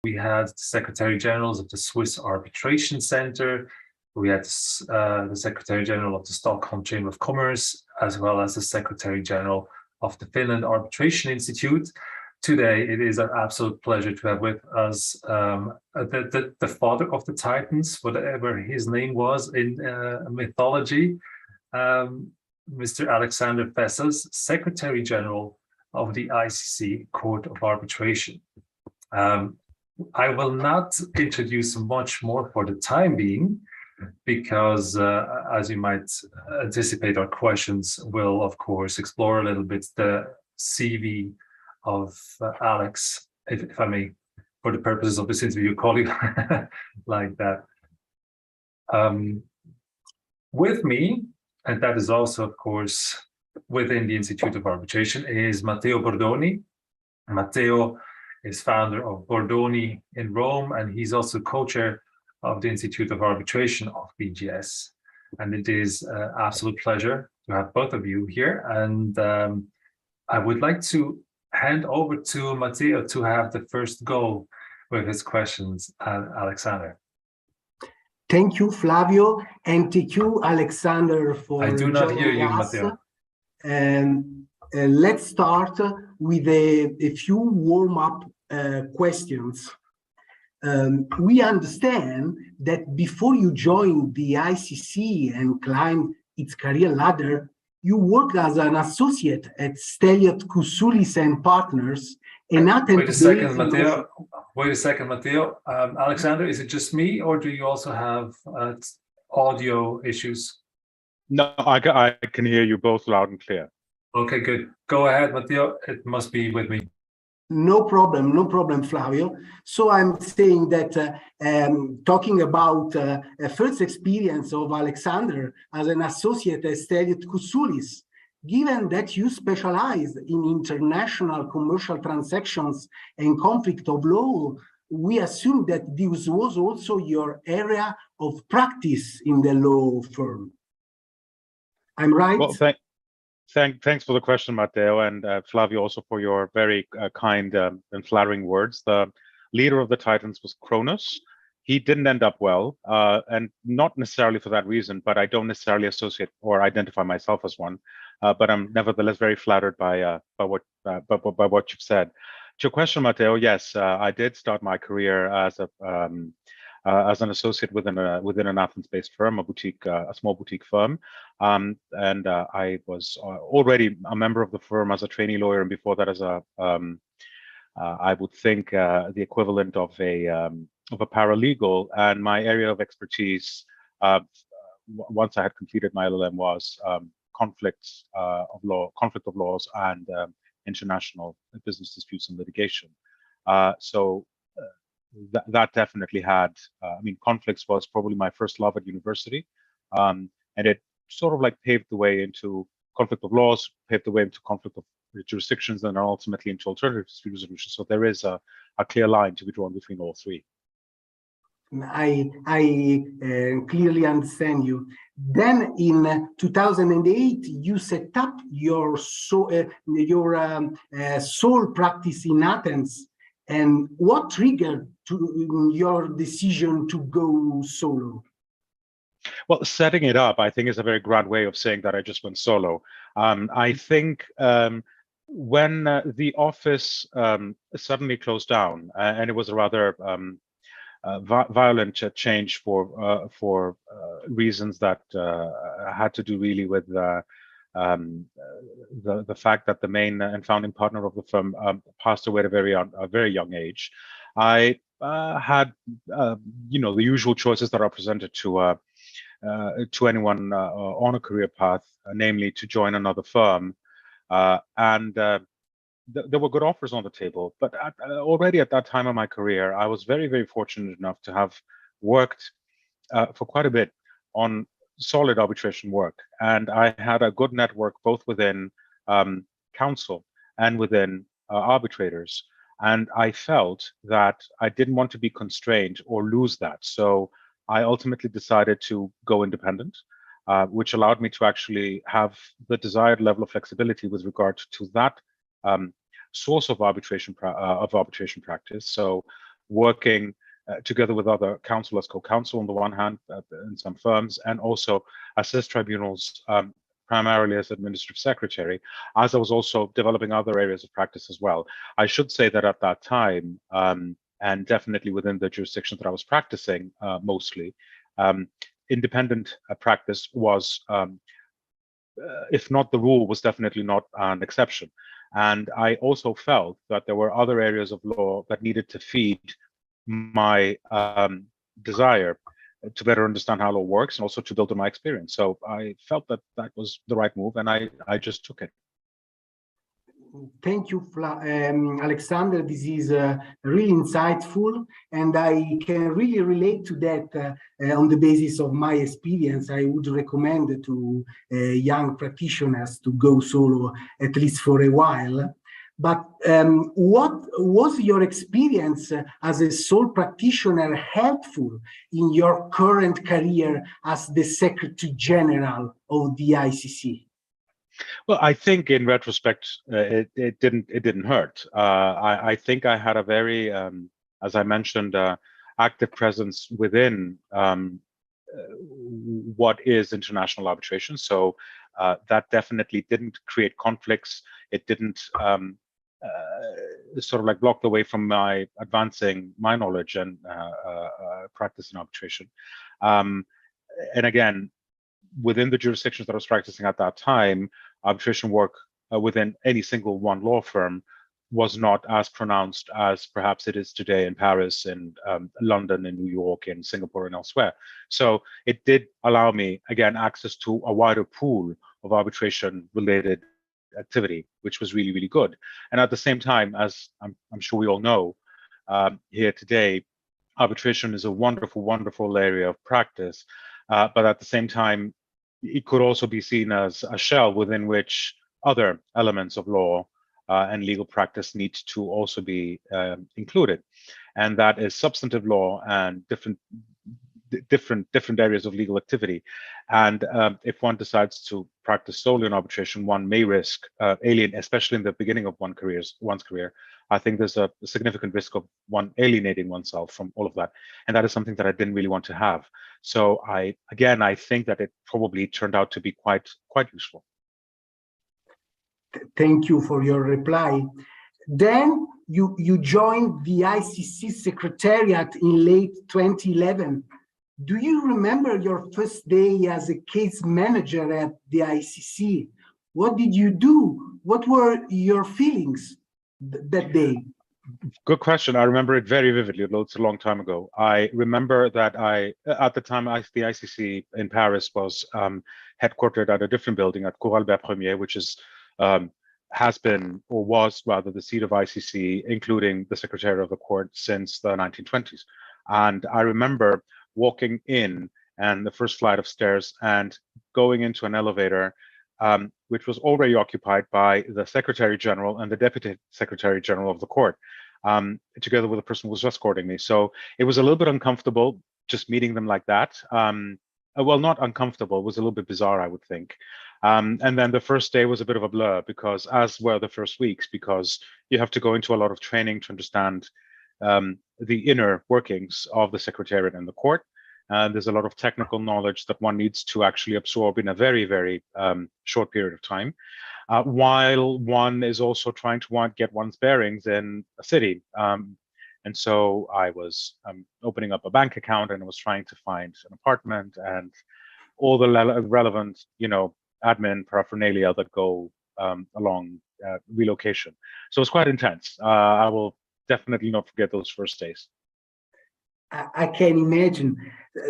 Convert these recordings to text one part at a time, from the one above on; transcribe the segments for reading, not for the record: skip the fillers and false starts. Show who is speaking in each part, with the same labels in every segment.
Speaker 1: We had the Secretary Generals of the Swiss Arbitration Center. We had the Secretary General of the Stockholm Chamber of Commerce, as well as the Secretary General of the Finland Arbitration Institute. Today, it is an absolute pleasure to have with us the father of the Titans, whatever his name was in mythology, Mr. Alexander Fessas, Secretary General of the ICC Court of Arbitration. I will not introduce much more for the time being, because as you might anticipate, our questions will, of course, explore a little bit the CV of Alex, if I may, for the purposes of this interview, call it like that. With me, and that is also, of course, within the Institute of Arbitration, is Matteo Bordoni. Matteo is founder of Bordoni in Rome, and he's also co-chair of the Institute of Arbitration of BGS. And it is an absolute pleasure to have both of you here. And I would like to hand over to Matteo to have the first go with his questions, Alexander.
Speaker 2: Thank you, Flavio, and thank you, Alexander, for
Speaker 1: I do not hear you,
Speaker 2: us.
Speaker 1: Matteo.
Speaker 2: And let's start with a few warm-up questions. We understand that before you joined the ICC and climbed its career ladder, you worked as an associate at Steliot Kousoulis and Partners, an Athens.
Speaker 1: Wait a second, Matteo. Alexander, is it just me, or do you also have audio issues?
Speaker 3: No, I can hear you both loud and clear.
Speaker 1: Okay, good. Go ahead, Matteo. It must be with me.
Speaker 2: No problem, Flavio. So I'm saying that talking about first experience of Alexander as an associate at Steliot Kousoulis, given that you specialize in international commercial transactions and conflict of law, we assume that this was also your area of practice in the law firm. I'm right?
Speaker 3: Well, thanks for the question, Matteo, and Flavio, also for your very kind and flattering words. The leader of the Titans was Kronos. He didn't end up well, and not necessarily for that reason, but I don't necessarily associate or identify myself as one. But I'm nevertheless very flattered by what you've said. To your question, Matteo, yes, I did start my career as an associate within an Athens-based firm, a small boutique firm, and I was already a member of the firm as a trainee lawyer, and before that as I would think the equivalent of a paralegal. And my area of expertise, once I had completed my LLM, was conflict of laws and international business disputes and litigation. So that definitely had, I mean, conflicts was probably my first love at university, and it sort of like paved the way into conflict of laws, paved the way into conflict of jurisdictions, and ultimately into alternative dispute resolution. So there is a clear line to be drawn between all three.
Speaker 2: I clearly understand you. Then in 2008, you set up your sole practice in Athens. And what triggered your decision to go solo?
Speaker 3: Well, setting it up, I think, is a very grand way of saying that I just went solo. I think when the office suddenly closed down, and it was a rather violent change for reasons that had to do really with the fact that the main and founding partner of the firm passed away at a very young age. I had the usual choices that are presented to anyone on a career path, namely to join another firm, and there were good offers on the table. But already at that time of my career, I was very, very fortunate enough to have worked for quite a bit on solid arbitration work, and I had a good network both within counsel and within arbitrators, and I felt that I didn't want to be constrained or lose that. So I ultimately decided to go independent, which allowed me to actually have the desired level of flexibility with regard to that source of arbitration practice. So working together with other counsel as co-counsel on the one hand in some firms, and also assist tribunals primarily as administrative secretary, as I was also developing other areas of practice as well. I should say that at that time, and definitely within the jurisdiction that I was practicing mostly, independent practice was, if not the rule, was definitely not an exception. And I also felt that there were other areas of law that needed to feed my desire to better understand how law works and also to build on my experience. So I felt that that was the right move, and I just took it.
Speaker 2: Thank you, Alexander. This is really insightful, and I can really relate to that on the basis of my experience. I would recommend to young practitioners to go solo, at least for a while. But what was your experience as a sole practitioner helpful in your current career as the Secretary General of the ICC?
Speaker 3: Well, I think in retrospect, it didn't hurt. I think I had a very, as I mentioned, active presence within what is international arbitration. So that definitely didn't create conflicts. It didn't sort of like block the way from my advancing my knowledge and practice in arbitration. And again, within the jurisdictions that I was practicing at that time, arbitration work within any single one law firm was not as pronounced as perhaps it is today in Paris and London and New York and Singapore and elsewhere. So it did allow me, again, access to a wider pool of arbitration-related activity, which was really, really good. And at the same time, as I'm sure we all know here today, arbitration is a wonderful, wonderful area of practice. But at the same time, it could also be seen as a shell within which other elements of law and legal practice need to also be included. And that is substantive law and different areas of legal activity. And if one decides to practice solely in arbitration, one may risk especially in the beginning of one's career. I think there's a significant risk of one alienating oneself from all of that. And that is something that I didn't really want to have. So I think that it probably turned out to be quite useful.
Speaker 2: Thank you for your reply. Then you joined the ICC Secretariat in late 2011. Do you remember your first day as a case manager at the ICC? What did you do? What were your feelings that day?
Speaker 3: Good question. I remember it very vividly. It's a long time ago. I remember that at the time, the ICC in Paris was headquartered at a different building at Cour Albert Premier, which is has been, or was rather, the seat of ICC, including the Secretary of the Court since the 1920s. And I remember walking in and the first flight of stairs and going into an elevator, which was already occupied by the Secretary General and the Deputy Secretary General of the Court, together with the person who was escorting me. So it was a little bit uncomfortable just meeting them like that. Well, not uncomfortable, it was a little bit bizarre, I would think. And then the first day was a bit of a blur, because as were the first weeks, because you have to go into a lot of training to understand the inner workings of the Secretariat and the Court. There's a lot of technical knowledge that one needs to actually absorb in a very, very short period of time, while one is also trying to get one's bearings in a city. And so I was opening up a bank account, and I was trying to find an apartment and all the relevant, admin paraphernalia that go along relocation. So it's quite intense. I will definitely not forget those first days.
Speaker 2: I can imagine.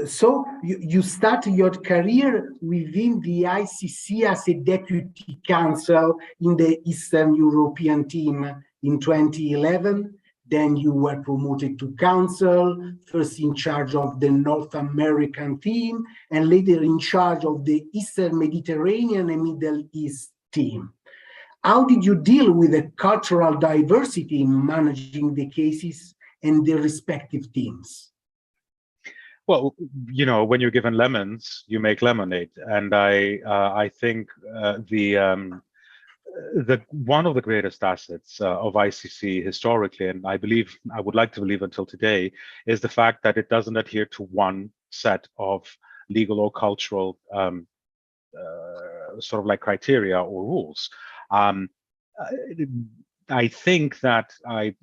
Speaker 2: So you started your career within the ICC as a deputy counsel in the Eastern European team in 2011. Then you were promoted to counsel, first in charge of the North American team, and later in charge of the Eastern Mediterranean and Middle East team. How did you deal with the cultural diversity in managing the cases and the respective teams?
Speaker 3: Well, when you're given lemons, you make lemonade, and I think one of the greatest assets of ICC historically, and I would like to believe until today, is the fact that it doesn't adhere to one set of legal or cultural sort of like criteria or rules. I think that I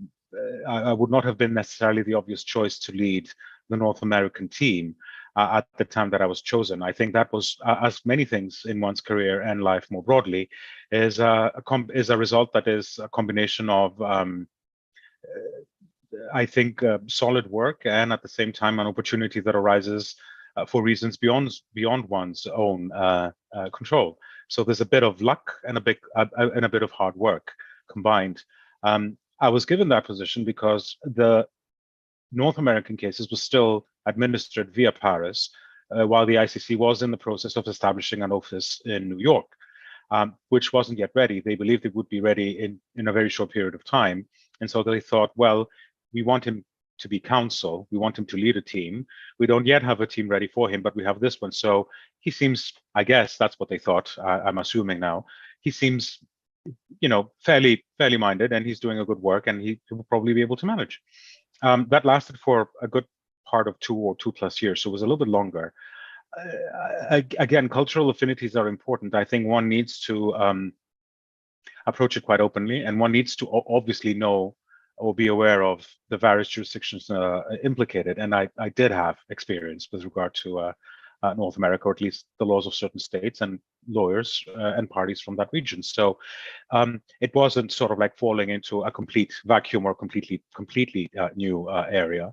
Speaker 3: would not have been necessarily the obvious choice to lead the North American team at the time that I was chosen. I think that was, as many things in one's career and life more broadly, is a result that is a combination of, I think, solid work and at the same time an opportunity that arises for reasons beyond one's own control. So there's a bit of luck and a bit of hard work combined. I was given that position because the North American cases were still administered via Paris, while the ICC was in the process of establishing an office in New York, which wasn't yet ready. They believed it would be ready in a very short period of time. And so they thought, well, we want him to be counsel. We want him to lead a team. We don't yet have a team ready for him, but we have this one. So he seems, I guess that's what they thought, I'm assuming now, he seems, you know, fairly minded, and he's doing a good work, and he will probably be able to manage. That lasted for a good part of 2 or 2+ years, so it was a little bit longer. Again, cultural affinities are important. I think one needs to approach it quite openly, and one needs to obviously know or be aware of the various jurisdictions implicated. And I did have experience with regard to North America, or at least the laws of certain states and lawyers and parties from that region. So it wasn't sort of like falling into a complete vacuum or completely new area.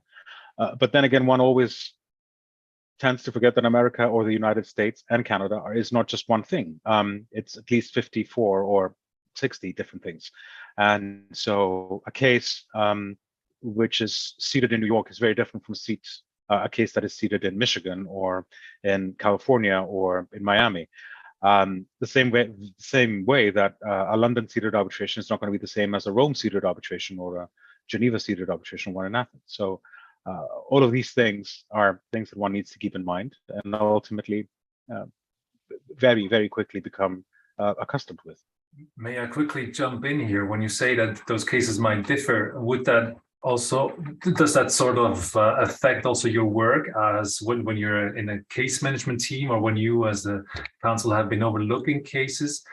Speaker 3: But then again, one always tends to forget that America or the United States and Canada is not just one thing. It's at least 54 or 60 different things. And so a case which is seated in New York is very different from a case that is seated in Michigan or in California or in Miami. The same way that a London-seated arbitration is not going to be the same as a Rome-seated arbitration or a Geneva-seated arbitration, one in Athens. So all of these things are things that one needs to keep in mind and ultimately very, very quickly become accustomed with.
Speaker 1: May I quickly jump in here? When you say that those cases might differ, does that sort of affect also your work as when you're in a case management team, or when you as a counsel have been overlooking cases?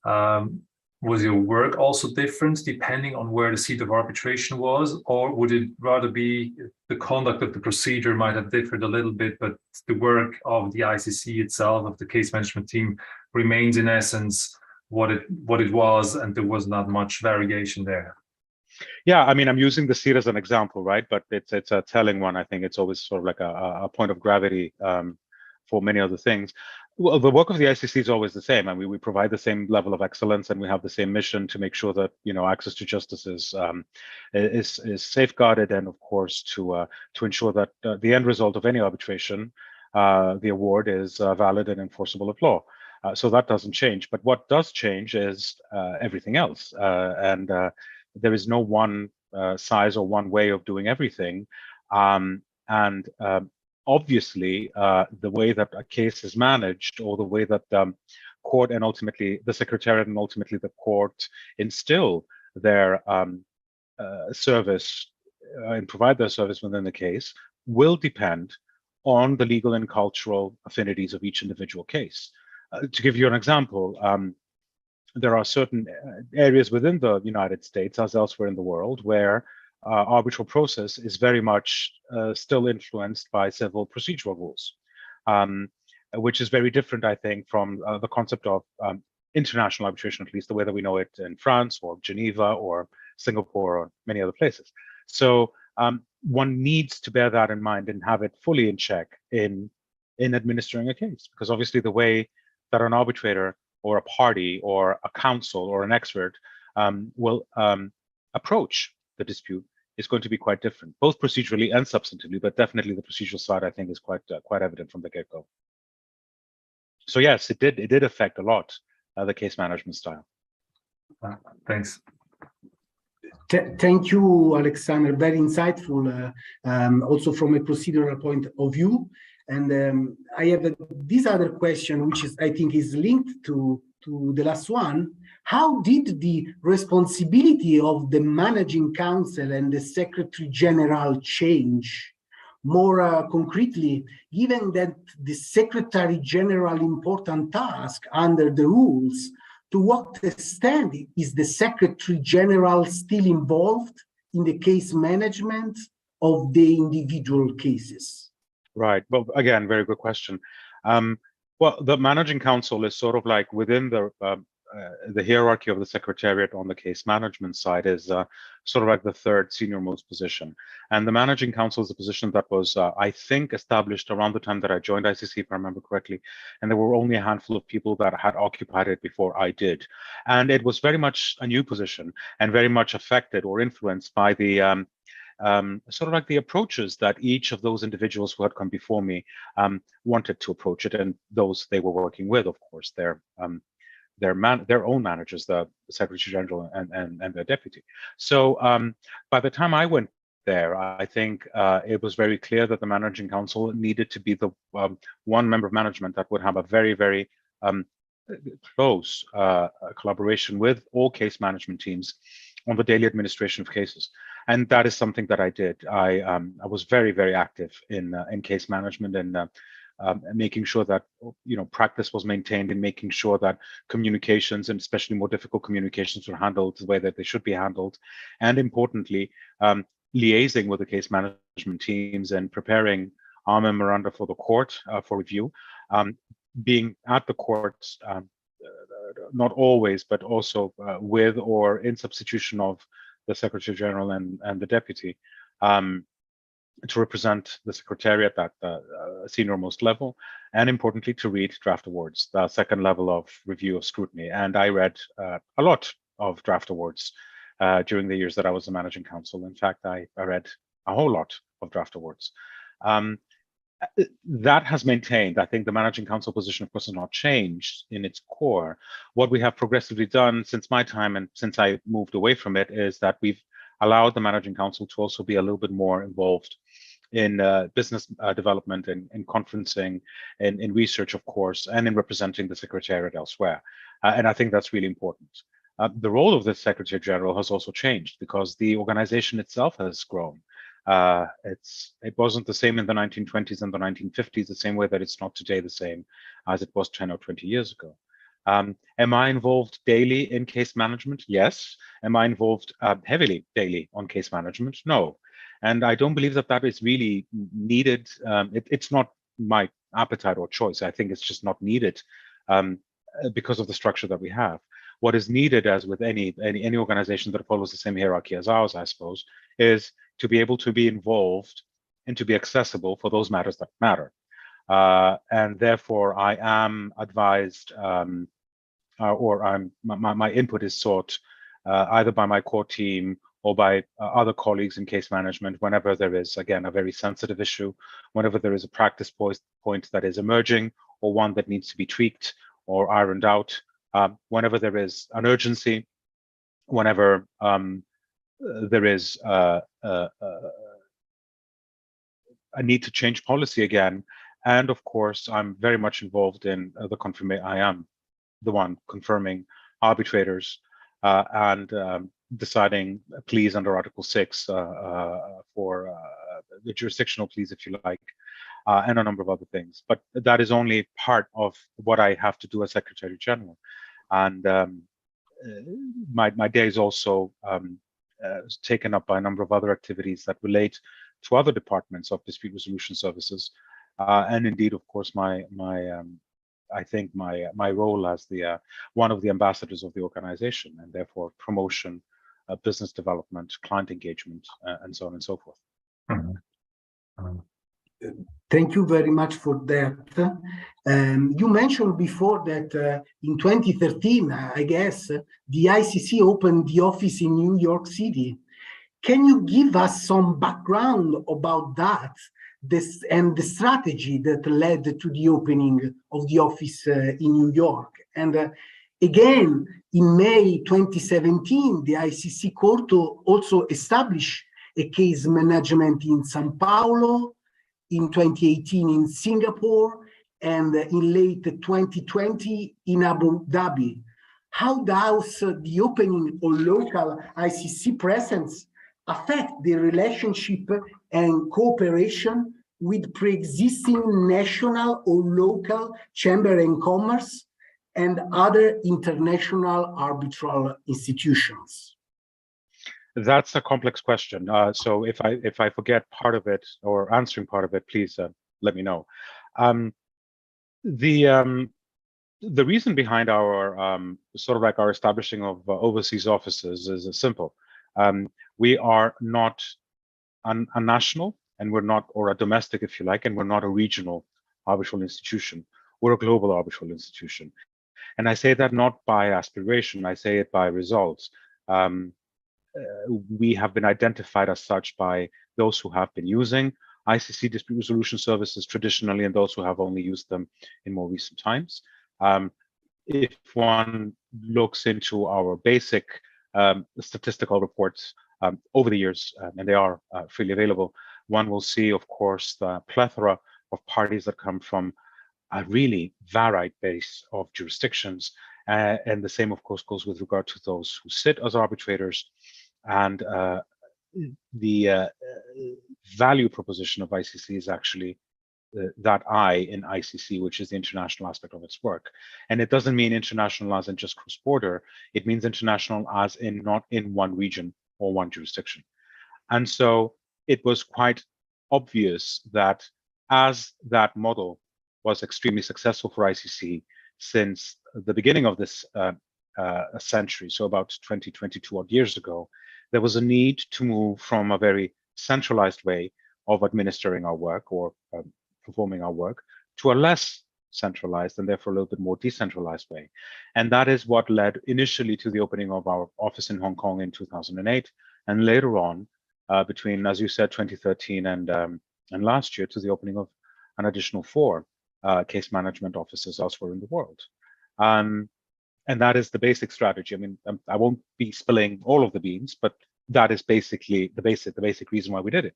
Speaker 1: Was your work also different depending on where the seat of arbitration was, or would it rather be the conduct of the procedure might have differed a little bit, but the work of the ICC itself, of the case management team, remains in essence what it was, and there was not much variation there?
Speaker 3: Yeah, I mean, I'm using the seat as an example, right? But it's a telling one. I think it's always sort of like a point of gravity for many other things. Well, the work of the ICC is always the same. I mean, we provide the same level of excellence, and we have the same mission to make sure that, you know, access to justice is safeguarded, and of course to ensure that the end result of any arbitration, the award, is valid and enforceable of law. So that doesn't change. But what does change is everything else, and there is no one size or one way of doing everything, obviously, the way that a case is managed, or the way that court and ultimately the secretariat and ultimately the court instill their service and provide their service within the case, will depend on the legal and cultural affinities of each individual case. To give you an example, there are certain areas within the United States, as elsewhere in the world, where arbitral process is very much still influenced by civil procedural rules, which is very different, I think, from the concept of international arbitration, at least the way that we know it in France or Geneva or Singapore or many other places. So one needs to bear that in mind and have it fully in check in administering a case, because obviously the way that an arbitrator or a party or a counsel or an expert will approach the dispute is going to be quite different, both procedurally and substantively, but definitely the procedural side, I think, is quite evident from the get-go. So yes, it did affect a lot the case management style.
Speaker 1: Thanks.
Speaker 2: Thank you, Alexander. Very insightful, also from a procedural point of view. And I have this other question, which is, I think, is linked to the last one. How did the responsibility of the managing council and the secretary general change? More concretely, given that the secretary general important task under the rules, to what extent is the secretary general still involved in the case management of the individual cases?
Speaker 3: Right. Well, again, very good question. Well, the managing council is sort of like within the hierarchy of the secretariat on the case management side is sort of like the third senior most position. And the managing council is a position that was, I think, established around the time that I joined ICC, if I remember correctly. And there were only a handful of people that had occupied it before I did. And it was very much a new position and very much affected or influenced by the sort of like the approaches that each of those individuals who had come before me wanted to approach it, and those they were working with, of course, their own managers, the Secretary General and their deputy. So by the time I went there, I think it was very clear that the managing council needed to be the one member of management that would have a very, very close collaboration with all case management teams on the daily administration of cases. And that is something that I did. I was very, very active in case management and making sure that practice was maintained, and making sure that communications, and especially more difficult communications, were handled the way that they should be handled, and importantly, liaising with the case management teams and preparing our memoranda for the court for review, being at the courts, not always, but also with or in substitution of the Secretary General and the deputy, to represent the secretariat at the senior-most level, and importantly, to read draft awards, the second level of review of scrutiny. And I read a lot of draft awards during the years that I was the managing counsel. In fact, I read a whole lot of draft awards. That has maintained. I think the managing counsel position, of course, has not changed in its core. What we have progressively done since my time and since I moved away from it is that we've allowed the managing counsel to also be a little bit more involved in business development and in conferencing, in research, of course, and in representing the secretariat elsewhere. And I think that's really important. The role of the Secretary General has also changed because the organization itself has grown. It wasn't the same in the 1920s and the 1950s, the same way that it's not today the same as it was 10 or 20 years ago. Am I involved daily in case management? Yes. Am I involved heavily daily on case management? No. And I don't believe that that is really needed. It's not my appetite or choice. I think it's just not needed because of the structure that we have. What is needed, as with any organization that follows the same hierarchy as ours, I suppose, is to be able to be involved and to be accessible for those matters that matter. And therefore, I am advised, or my input is sought either by my core team or by other colleagues in case management whenever there is, again, a very sensitive issue, whenever there is a practice point that is emerging, or one that needs to be tweaked or ironed out, whenever there is an urgency, whenever there is a need to change policy again. And of course, I'm very much involved in the confirmation. I am the one confirming arbitrators and deciding pleas under Article 6 for the jurisdictional pleas, if you like, and a number of other things. But that is only part of what I have to do as Secretary General. And my day is also taken up by a number of other activities that relate to other departments of dispute resolution services. And indeed, of course, I think my role as the one of the ambassadors of the organization, and therefore promotion, business development, client engagement, and so on and so forth.
Speaker 2: Thank you very much for that. You mentioned before that in 2013, I guess, the ICC opened the office in New York City. Can you give us some background about that, and the strategy that led to the opening of the office in New York? And again, in May 2017, the ICC Court also established a case management in São Paulo, in 2018 in Singapore and in late 2020 in Abu Dhabi. How does the opening of local ICC presence affect the relationship and cooperation with pre-existing national or local chamber and commerce and other international arbitral institutions?
Speaker 3: That's a complex question. So if I forget part of it or answering part of it, please let me know. The reason behind our sort of like our establishing of overseas offices is simple. We are not a national, and we're not, or a domestic, if you like, and we're not a regional arbitral institution. We're a global arbitral institution. And I say that not by aspiration, I say it by results. We have been identified as such by those who have been using ICC dispute resolution services traditionally and those who have only used them in more recent times. If one looks into our basic statistical reports over the years, and they are freely available, one will see, of course, the plethora of parties that come from a really varied base of jurisdictions. And the same, of course, goes with regard to those who sit as arbitrators. And the value proposition of ICC is actually that I in ICC, which is the international aspect of its work. And it doesn't mean international as in just cross-border. It means international as in not in one region or one jurisdiction. And so it was quite obvious that as that model was extremely successful for ICC since the beginning of this century, so about 22 odd years ago, there was a need to move from a very centralized way of administering our work or performing our work to a less centralized and therefore a little bit more decentralized way. And that is what led initially to the opening of our office in Hong Kong in 2008, and later on, between, as you said, 2013 and last year, to the opening of an additional 4 case management offices elsewhere in the world. And that is the basic strategy. I mean, I won't be spilling all of the beans, but that is basically the basic reason why we did it.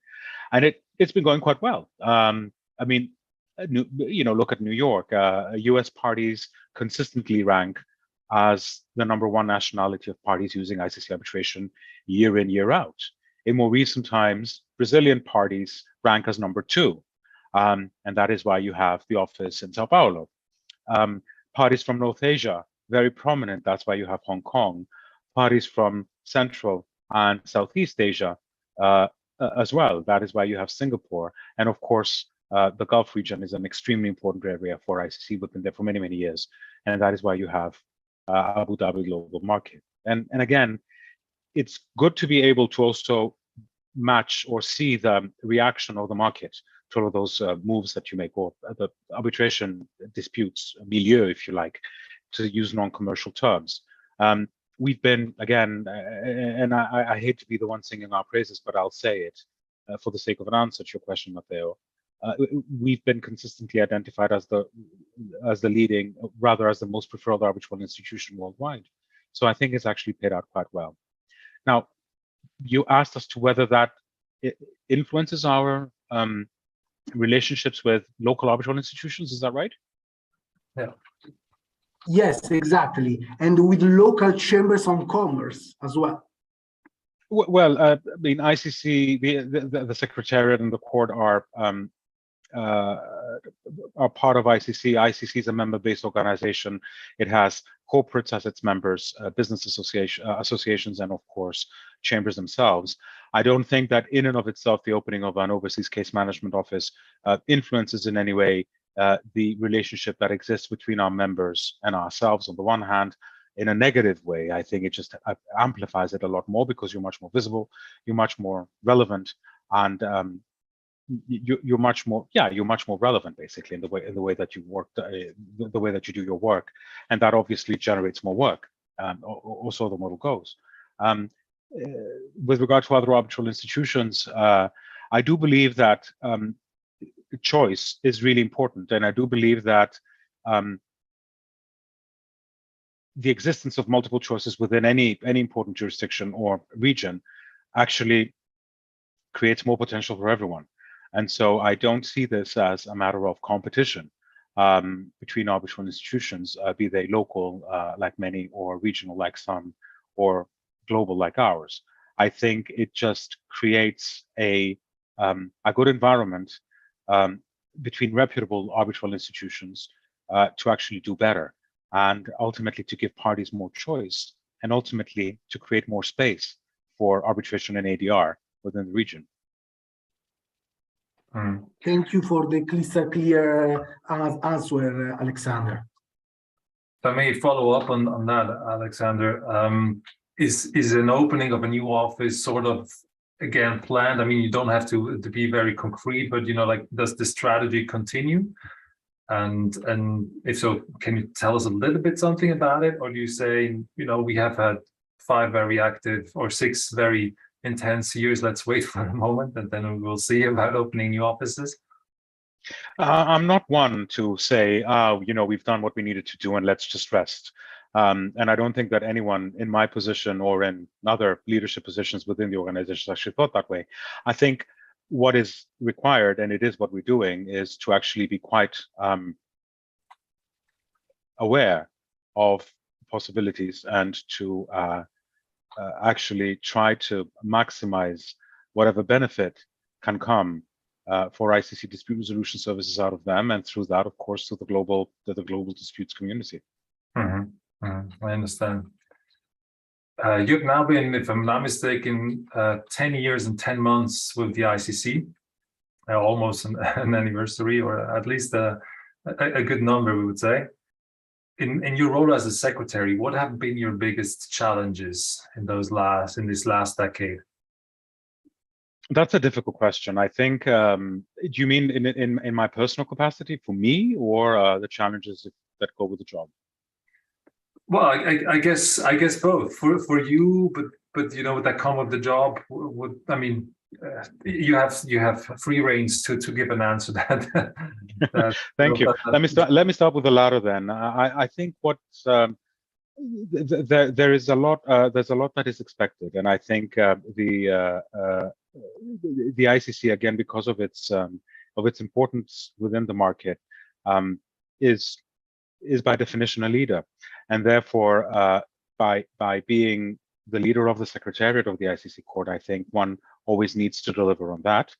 Speaker 3: And it's been going quite well. I mean, look at New York. US parties consistently rank as the #1 nationality of parties using ICC arbitration year in, year out. In more recent times, Brazilian parties rank as #2. And that is why you have the office in Sao Paulo. Parties from North Asia, very prominent. That's why you have Hong Kong. Parties from Central and Southeast Asia as well. That is why you have Singapore. And of course, the Gulf region is an extremely important area for ICC. We've been there for many, many years. And that is why you have Abu Dhabi global market. And again, it's good to be able to also match or see the reaction of the market to all of those moves that you make, or the arbitration disputes milieu, if you like, to use non-commercial terms. We've been, again, and I hate to be the one singing our praises, but I'll say it for the sake of an answer to your question, Matteo. We've been consistently identified as the leading, rather as the most preferred arbitral institution worldwide. So I think it's actually paid out quite well. Now, you asked us to whether that influences our relationships with local arbitral institutions. Is that right?
Speaker 1: Yeah.
Speaker 2: Yes, exactly. And with local chambers of commerce as well.
Speaker 3: Well, I mean, ICC, the Secretariat and the court are part of ICC. ICC is a member-based organization. It has corporates as its members, business associations, and of course, chambers themselves. I don't think that in and of itself, the opening of an overseas case management office influences in any way the relationship that exists between our members and ourselves on the one hand. In a negative way, I think it just amplifies it a lot more because you're much more visible, you're much more relevant, and you're much more relevant basically in the way that you work, the way that you do your work, and that obviously generates more work. Also, the model goes. With regard to other arbitral institutions, I do believe that choice is really important, and I do believe that the existence of multiple choices within any important jurisdiction or region actually creates more potential for everyone. And so I don't see this as a matter of competition between arbitral institutions, be they local like many, or regional like some, or global like ours. I think it just creates a good environment between reputable arbitral institutions to actually do better, and ultimately to give parties more choice, and ultimately to create more space for arbitration and ADR within the region.
Speaker 2: Thank you for the crystal clear answer, Alexander.
Speaker 1: If I may follow up on that, Alexander, is an opening of a new office sort of again planned? I mean, you don't have to be very concrete, but like, does the strategy continue? And if so, can you tell us a little bit something about it, or do you say, we have had 5 very active or 6 very intense years, let's wait for a moment and then we will see about opening new offices?
Speaker 3: I'm not one to say, we've done what we needed to do and let's just rest. And I don't think that anyone in my position or in other leadership positions within the organization actually thought that way. I think what is required, and it is what we're doing, is to actually be quite aware of possibilities and to actually try to maximize whatever benefit can come for ICC dispute resolution services out of them, and through that, of course, to the global disputes community.
Speaker 1: I understand. You've now been, if I'm not mistaken, 10 years and 10 months with the ICC, almost an anniversary, or at least a good number, we would say. In your role as a secretary, what have been your biggest challenges in this last decade?
Speaker 3: That's a difficult question. I think, do you mean in my personal capacity for me, or the challenges that go with the job?
Speaker 1: Well, I guess both for you, but that come with the job. You have free reins to give an answer that
Speaker 3: Thank you. Let me start with the latter then. I think what's there's a lot that is expected, and I think the ICC, again, because of its importance within the market, is by definition a leader, and therefore by being the leader of the Secretariat of the ICC Court, I think one always needs to deliver on that.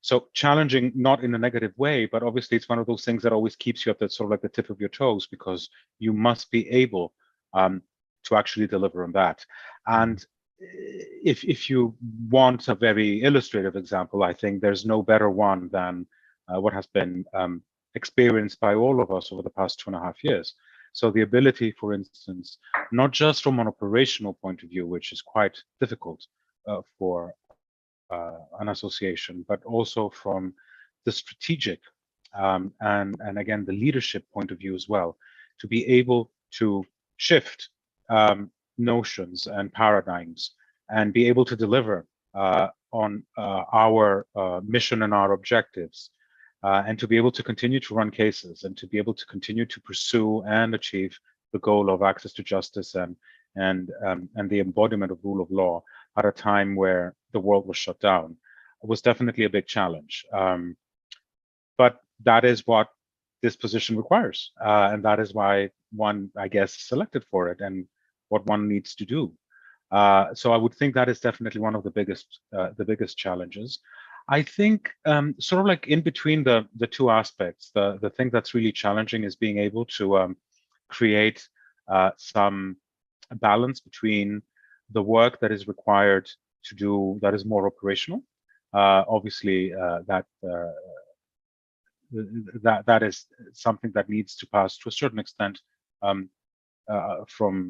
Speaker 3: So challenging, not in a negative way, but obviously it's one of those things that always keeps you at the sort of like the tip of your toes, because you must be able to actually deliver on that. And if you want a very illustrative example, I think there's no better one than what has been experienced by all of us over the past 2.5 years. So the ability, for instance, not just from an operational point of view, which is quite difficult for an association, but also from the strategic and again, the leadership point of view as well, to be able to shift notions and paradigms and be able to deliver on our mission and our objectives, and to be able to continue to run cases and to be able to continue to pursue and achieve the goal of access to justice and the embodiment of rule of law at a time where the world was shut down was definitely a big challenge. But that is what this position requires, and that is why one, I guess, selected for it and what one needs to do. So I would think that is definitely one of the biggest challenges. I think sort of like in between the two aspects, the thing that's really challenging is being able to create some balance between the work that is required to do that is more operational. Obviously, that is something that needs to pass to a certain extent from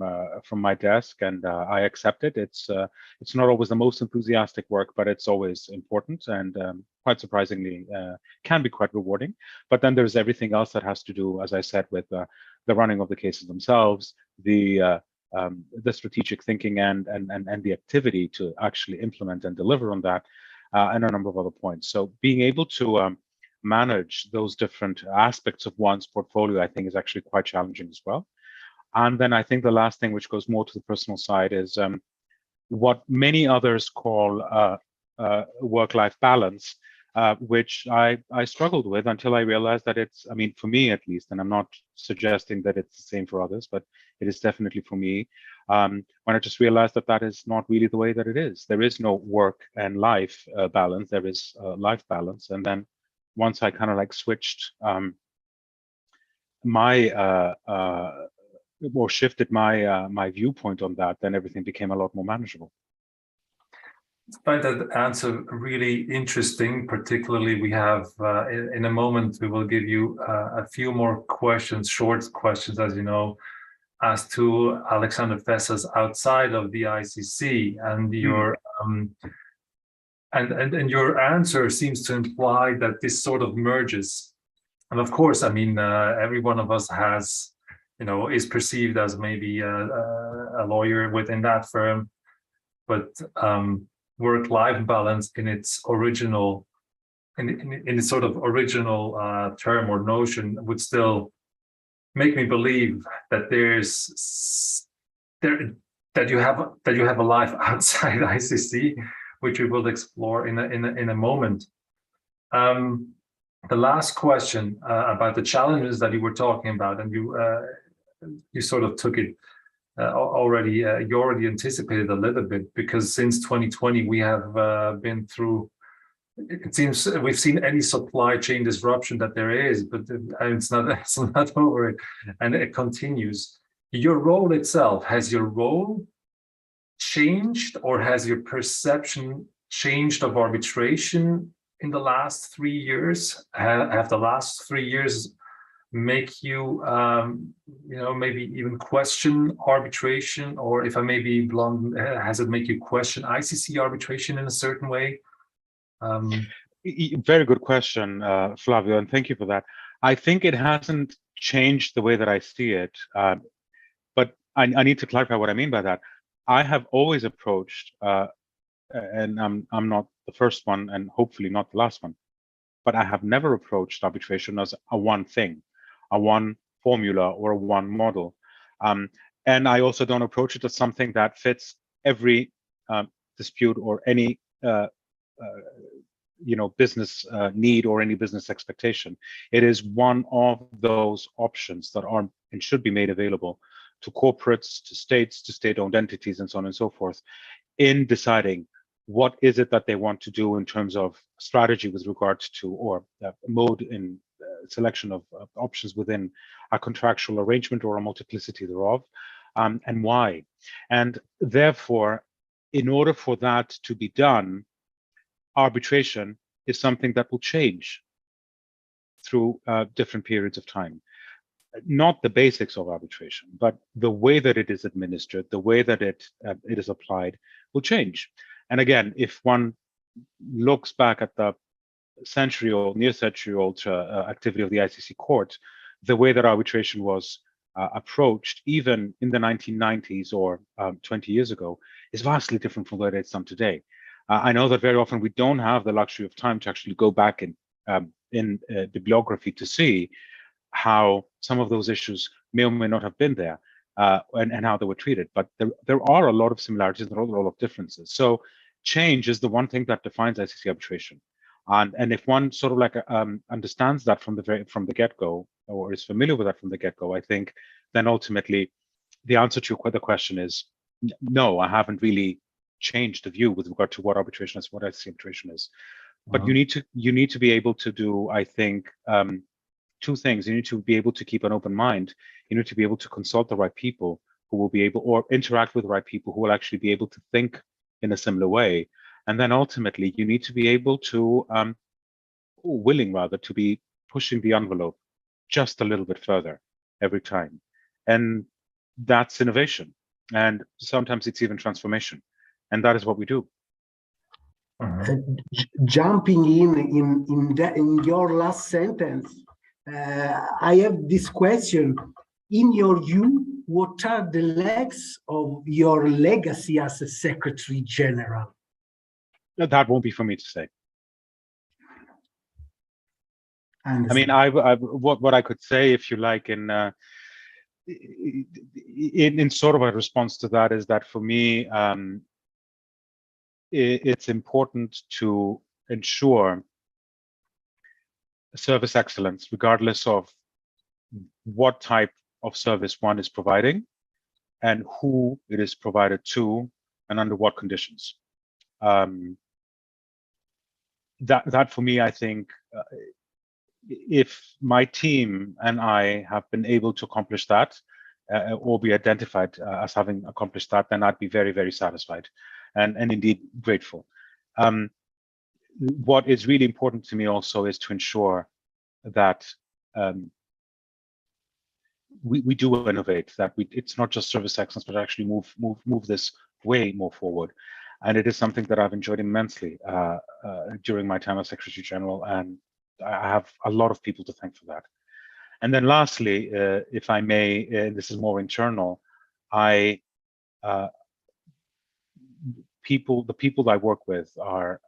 Speaker 3: my desk, and I accept it. It's not always the most enthusiastic work, but it's always important, and quite surprisingly can be quite rewarding. But then there's everything else that has to do, as I said, with the running of the cases themselves, the strategic thinking and the activity to actually implement and deliver on that, and a number of other points. So being able to manage those different aspects of one's portfolio, I think, is actually quite challenging as well. And then I think the last thing, which goes more to the personal side, is what many others call work-life balance. which I struggled with until I realized that it's, I mean, for me at least, and I'm not suggesting that it's the same for others, but it is definitely for me, when I just realized that that is not really the way that it is. There is no work and life balance, there is life balance. And then once I kind of like switched or shifted my my viewpoint on that, then everything became a lot more manageable.
Speaker 1: I find that answer really interesting. Particularly, we have in a moment we will give you a few more questions, short questions, as you know, as to Alexander Fessas outside of the ICC, and your and your answer seems to imply that this sort of merges. And of course, I mean, every one of us has, you know, is perceived as maybe a lawyer within that firm, but work-life balance in its original, in its sort of original term or notion would still make me believe that that you have a life outside ICC, which we will explore in a moment. The last question about the challenges that you were talking about, and you sort of took it already. You already anticipated a little bit, because since 2020 we have been through. It seems we've seen any supply chain disruption that there is, but it's not over, and it continues. Your role itself, has your role changed, or has your perception changed of arbitration in the last 3 years? Have the last 3 years make you, you know, maybe even question arbitration, or if I may be blunt, has it make you question ICC arbitration in a certain way?
Speaker 3: Very good question, Flavio, and thank you for that. I think it hasn't changed the way that I see it, but I need to clarify what I mean by that. I have always approached, and I'm not the first one, and hopefully not the last one, but I have never approached arbitration as a one thing, a one formula, or a one model. And I also don't approach it as something that fits every dispute or any you know, business need or any business expectation. It is one of those options that are and should be made available to corporates, to states, to state-owned entities, and so on and so forth, in deciding what is it that they want to do in terms of strategy with regards to, or mode in selection of options within a contractual arrangement or a multiplicity thereof, and why. And therefore, in order for that to be done, arbitration is something that will change through different periods of time. Not the basics of arbitration, but the way that it is administered, the way that it is applied will change. And again, if one looks back at the century-old, near-century-old activity of the ICC court, the way that arbitration was approached, even in the 1990s or 20 years ago, is vastly different from what it's done today. I know that very often we don't have the luxury of time to actually go back in bibliography to see how some of those issues may or may not have been there, and how they were treated. But there are a lot of similarities, there are a lot of differences. So change is the one thing that defines ICC arbitration. And if one sort of like understands that from the get-go, or is familiar with that from the get-go, I think then ultimately the answer to the question is no, I haven't really changed the view with regard to what arbitration is, what ICC arbitration is. But you need to be able to do, I think, two things. You need to be able to keep an open mind. You need to be able to consult the right people who will be able, or interact with the right people who will actually be able to think in a similar way. And then ultimately, you need to be able to, willing rather, to be pushing the envelope just a little bit further every time. And that's innovation. And sometimes it's even transformation. And that is what we do.
Speaker 2: Jumping in your last sentence, I have this question. In your view, what are the legs of your legacy as a Secretary General?
Speaker 3: That won't be for me to say. I mean, what I could say, if you like, in sort of a response to that, is that for me, it's important to ensure service excellence, regardless of what type of service one is providing and who it is provided to and under what conditions. That for me, I think, if my team and I have been able to accomplish that, or be identified as having accomplished that, then I'd be very, very satisfied and indeed grateful. What is really important to me also is to ensure that we do innovate, that it's not just service excellence, but actually move this way more forward. And it is something that I've enjoyed immensely during my time as Secretary General, and I have a lot of people to thank for that. And then lastly, if I may, this is more internal, the people that I work with are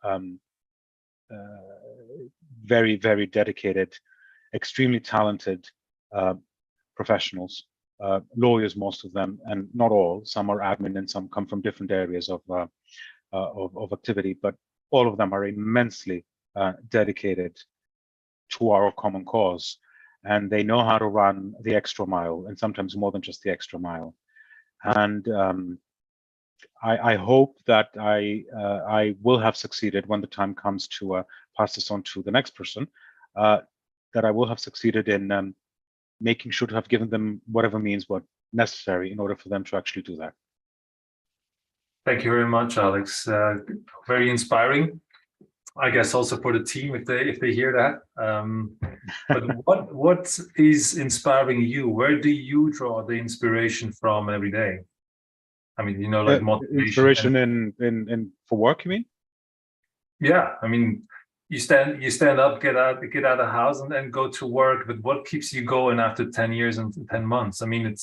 Speaker 3: very, very dedicated, extremely talented professionals, lawyers, most of them, and not all. Some are admin and some come from different areas of activity, but all of them are immensely dedicated to our common cause, and they know how to run the extra mile, and sometimes more than just the extra mile. And I hope that I will have succeeded when the time comes to pass this on to the next person, that I will have succeeded in making sure to have given them whatever means what necessary in order for them to actually do that.
Speaker 1: Thank you very much, Alex. Very inspiring. I guess also for the team if they hear that. But what is inspiring you? Where do you draw the inspiration from every day? I mean, you know, like motivation.
Speaker 3: Inspiration in for work, you mean?
Speaker 1: Yeah, I mean, you stand up, get out of the house, and then go to work. But what keeps you going after 10 years and 10 months? I mean,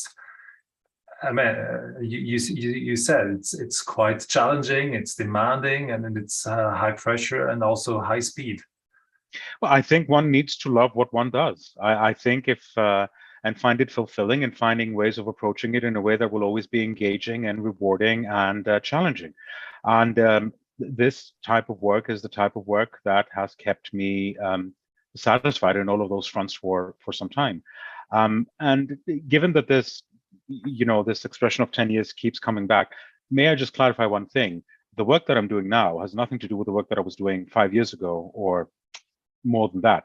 Speaker 1: you said it's quite challenging, it's demanding, and it's high pressure and also high speed.
Speaker 3: Well, I think one needs to love what one does. I think and find it fulfilling, and finding ways of approaching it in a way that will always be engaging and rewarding and challenging. And this type of work is the type of work that has kept me satisfied in all of those fronts for some time. And given that this expression of 10 years keeps coming back, may I just clarify one thing? The work that I'm doing now has nothing to do with the work that I was doing 5 years ago or more than that.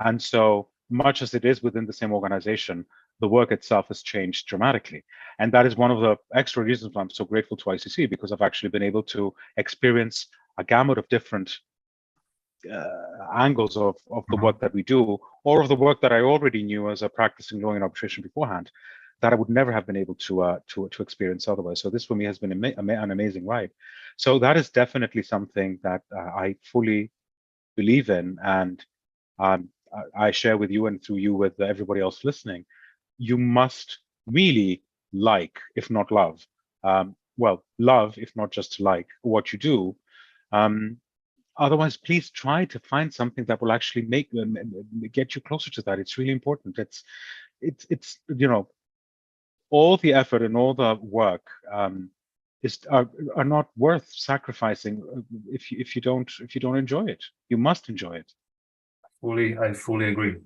Speaker 3: And so much as it is within the same organization, the work itself has changed dramatically. And that is one of the extra reasons why I'm so grateful to ICC, because I've actually been able to experience a gamut of different angles of the work that we do, or of the work that I already knew as a practicing law in arbitration beforehand, that I would never have been able to experience otherwise. So this for me has been an amazing ride. So that is definitely something that I fully believe in, and I share with you, and through you with everybody else listening. You must really like, if not love, well, love, if not just like what you do. Otherwise, please try to find something that will actually get you closer to that. It's really important. It's all the effort and all the work are not worth sacrificing if you don't enjoy it. You must enjoy it.
Speaker 1: I fully agree.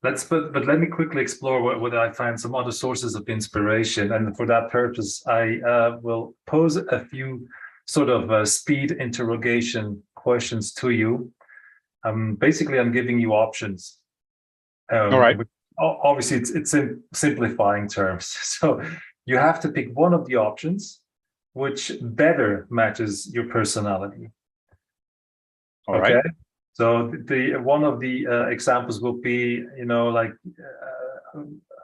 Speaker 1: But let me quickly explore whether I find some other sources of inspiration, and for that purpose, I will pose a few sort of speed interrogation questions to you. Basically, I'm giving you options.
Speaker 3: All right.
Speaker 1: Obviously, it's in simplifying terms. So you have to pick one of the options which better matches your personality.
Speaker 3: All right.
Speaker 1: So one of the examples will be, like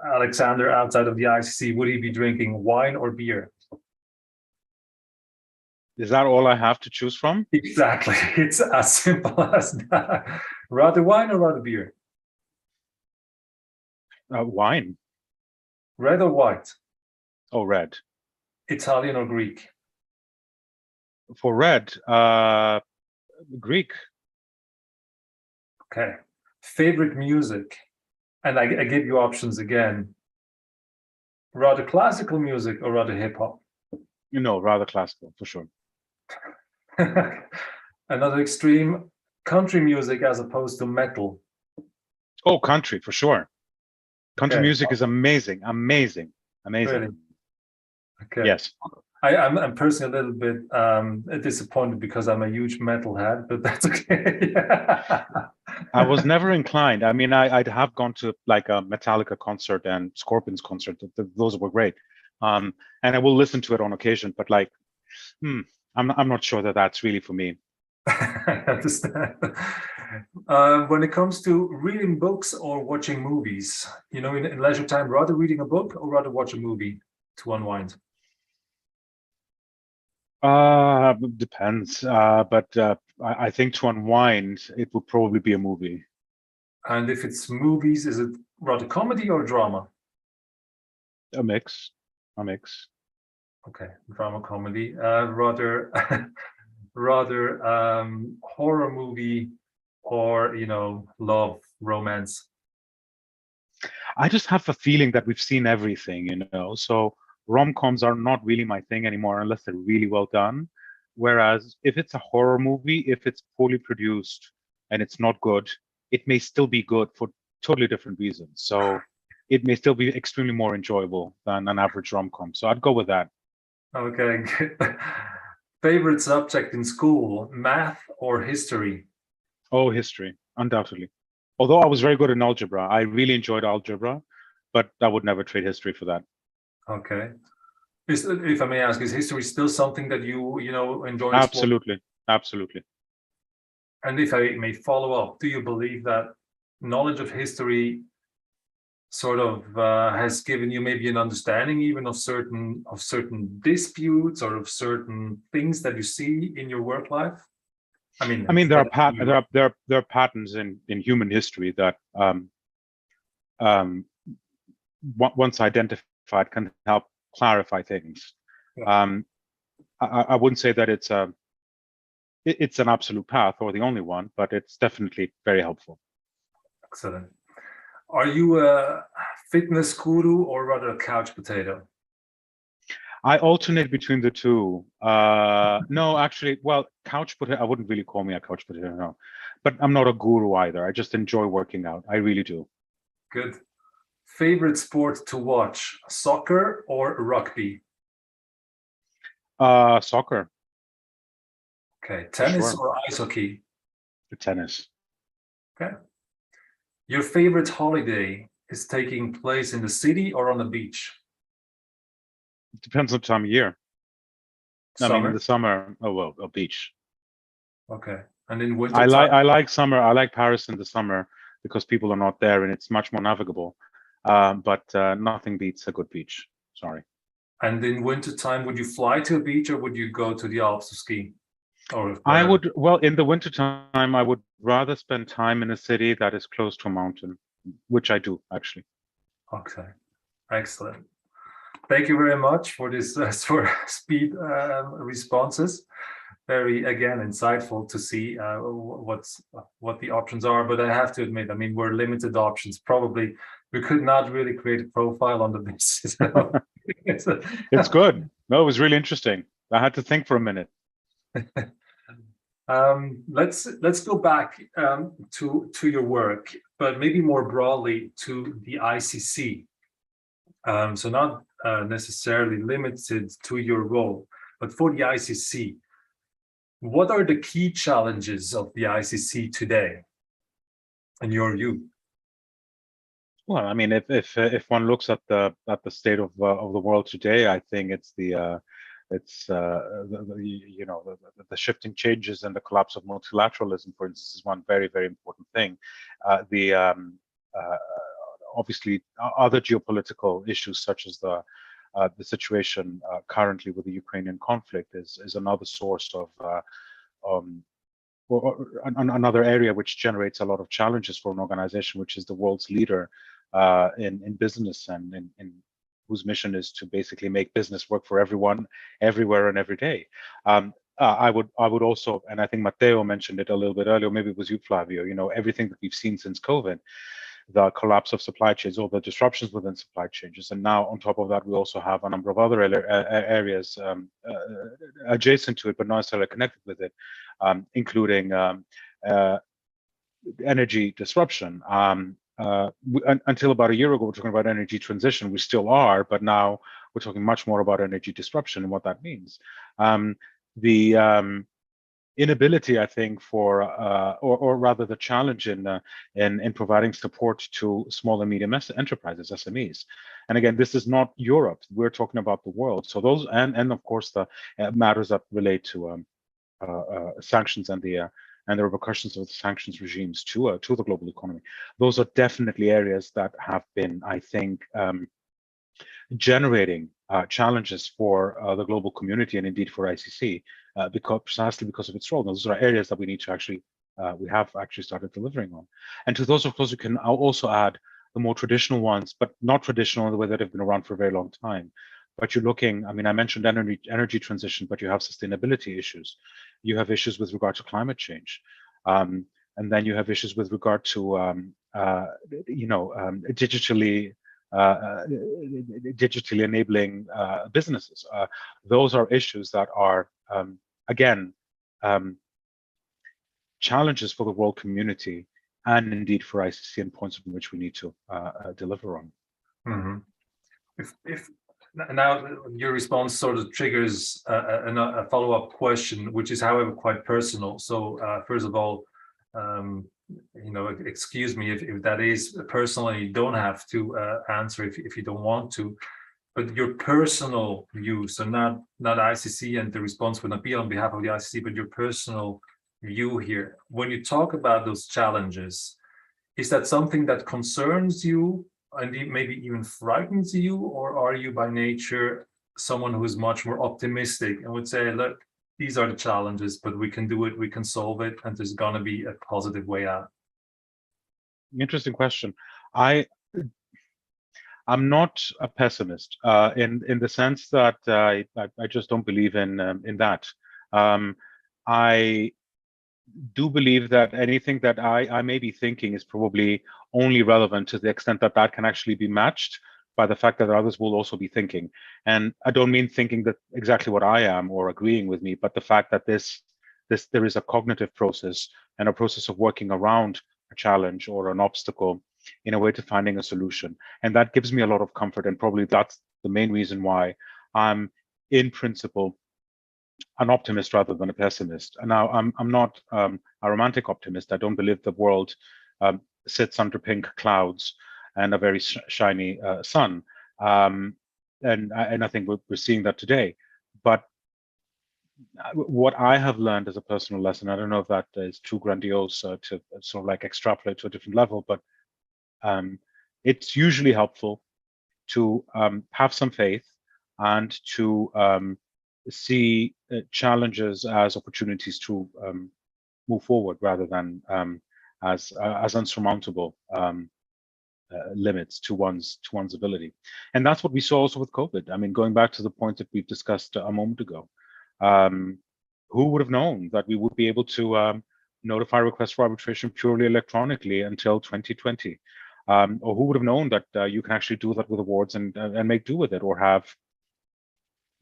Speaker 1: Alexander outside of the ICC, would he be drinking wine or beer?
Speaker 3: Is that all I have to choose from?
Speaker 1: Exactly. It's as simple as that. Rather wine or rather beer?
Speaker 3: Wine.
Speaker 1: Red or white?
Speaker 3: Oh, red.
Speaker 1: Italian or Greek?
Speaker 3: For red, Greek.
Speaker 1: Okay. Favorite music? And I give you options again. Rather classical music or rather hip hop?
Speaker 3: Rather classical, for sure.
Speaker 1: Another extreme, Country music as opposed to metal.
Speaker 3: Oh, country for sure. Country
Speaker 1: Okay.
Speaker 3: music is amazing, amazing, amazing.
Speaker 1: Really? Okay.
Speaker 3: Yes.
Speaker 1: I'm personally a little bit disappointed because I'm a huge metalhead, but that's okay.
Speaker 3: I was never inclined. I mean, I'd have gone to like a Metallica concert and Scorpions concert. Those were great. And I will listen to it on occasion, but like, I'm not sure that that's really for me.
Speaker 1: I understand. When it comes to reading books or watching movies, you know, in leisure time, rather reading a book or rather watch a movie to unwind?
Speaker 3: Depends. But I think to unwind, it would probably be a movie.
Speaker 1: And if it's movies, is it rather comedy or drama?
Speaker 3: A mix. A mix.
Speaker 1: Okay, drama comedy. Rather horror movie or, you know, love, romance?
Speaker 3: I just have a feeling that we've seen everything, you know. So rom-coms are not really my thing anymore unless they're really well done. Whereas if it's a horror movie, if it's poorly produced and it's not good, it may still be good for totally different reasons. So it may still be extremely more enjoyable than an average rom-com. So I'd go with that.
Speaker 1: Okay. Favorite subject in school, math or history?
Speaker 3: Oh, history, undoubtedly. Although I was very good in algebra, I really enjoyed algebra, but I would never trade history for that.
Speaker 1: Okay. If I may ask, is history still something that you know, enjoy exploring?
Speaker 3: Absolutely, absolutely.
Speaker 1: And if I may follow up, do you believe that knowledge of history sort of has given you maybe an understanding even of certain disputes or of certain things that you see in your work life? I mean,
Speaker 3: there are patterns in human history that once identified can help clarify things.
Speaker 1: Yeah.
Speaker 3: I wouldn't say that it's an absolute path or the only one, but it's definitely very helpful.
Speaker 1: Excellent. Are you a fitness guru or rather a couch potato?
Speaker 3: I alternate between the two. No, actually, well, couch potato, I wouldn't really call me a couch potato, no. But I'm not a guru either. I just enjoy working out. I really do.
Speaker 1: Good. Favorite sport to watch, soccer or rugby?
Speaker 3: Soccer.
Speaker 1: Okay. Tennis
Speaker 3: Sure.
Speaker 1: or ice hockey?
Speaker 3: Tennis.
Speaker 1: Okay. Your favorite holiday is taking place in the city or on the beach?
Speaker 3: It depends on the time of year.
Speaker 1: Summer?
Speaker 3: I mean, in the summer, oh well, a beach.
Speaker 1: Okay. And in winter
Speaker 3: I like summer. I like Paris in the summer because people are not there and it's much more navigable. But nothing beats a good beach. Sorry.
Speaker 1: And in winter time, would you fly to a beach or would you go to the Alps to ski? Or
Speaker 3: I would, well, in the winter time, I would rather spend time in a city that is close to a mountain, which I do actually.
Speaker 1: Okay. Excellent. Thank you very much for this sort of speed responses. Very, again, insightful to see what the options are. But I have to admit, I mean, we're limited options. Probably we could not really create a profile on the basis.
Speaker 3: It's good. No, it was really interesting. I had to think for a minute.
Speaker 1: Let's go back to your work, but maybe more broadly to the ICC. So not necessarily limited to your role, but for the ICC, what are the key challenges of the ICC today, in your view?
Speaker 3: Well, I mean, if one looks at the state of the world today, I think it's the shifting changes and the collapse of multilateralism, for instance, is one very, very important thing. Obviously, other geopolitical issues such as the situation currently with the Ukrainian conflict is another source of or another area which generates a lot of challenges for an organization which is the world's leader in business and in whose mission is to basically make business work for everyone, everywhere, and every day. I would also, and I think Matteo mentioned it a little bit earlier, maybe it was you, Flavio, you know, everything that we've seen since COVID, the collapse of supply chains, all the disruptions within supply chains. And now on top of that, we also have a number of other areas adjacent to it, but not necessarily connected with it, including energy disruption. Until about a year ago, we were talking about energy transition. We still are, but now we're talking much more about energy disruption and what that means. The inability, I think, for or rather the challenge in providing support to small and medium enterprises, SMEs. And again, this is not Europe. We're talking about the world. So those and of course the matters that relate to sanctions and the repercussions of the sanctions regimes to the global economy. Those are definitely areas that have been, I think, generating challenges for the global community and indeed for ICC, precisely because of its role. Those are areas that we need to actually, we have actually started delivering on. And to those, of course, we can also add the more traditional ones, but not traditional in the way that have been around for a very long time. But you're looking, I mean, I mentioned energy transition, but you have sustainability issues. You have issues with regard to climate change. And then you have issues with regard to, digitally enabling businesses. Those are issues that are, again, challenges for the world community and indeed for ICC and points in which we need to deliver on.
Speaker 1: Mm-hmm. If now your response sort of triggers a follow-up question, which is, however, quite personal. So first of all, excuse me if that is personal and you don't have to answer if you don't want to, but your personal view, so not ICC, and the response would not be on behalf of the ICC, but your personal view here. When you talk about those challenges, is that something that concerns you and maybe even frightens you, or are you by nature someone who is much more optimistic and would say, look, these are the challenges, but we can do it, we can solve it, and there's going to be a positive way out?
Speaker 3: Interesting question. I'm not a pessimist in the sense that I just don't believe in that. I do believe that anything that I may be thinking is probably only relevant to the extent that that can actually be matched by the fact that others will also be thinking. And I don't mean thinking that exactly what I am or agreeing with me, but the fact that there is a cognitive process and a process of working around a challenge or an obstacle in a way to finding a solution. And that gives me a lot of comfort, and probably that's the main reason why I'm, in principle, an optimist rather than a pessimist. And now I'm not a romantic optimist. I don't believe the world sits under pink clouds and a very shiny sun. And I think we're seeing that today. But what I have learned as a personal lesson, I don't know if that is too grandiose to sort of like extrapolate to a different level, but it's usually helpful to have some faith and to see challenges as opportunities to move forward rather than as unsurmountable limits to one's ability. And that's what we saw also with COVID. I mean, going back to the point that we've discussed a moment ago, who would have known that we would be able to notify requests for arbitration purely electronically until 2020? Or who would have known that you can actually do that with awards and make do with it, or have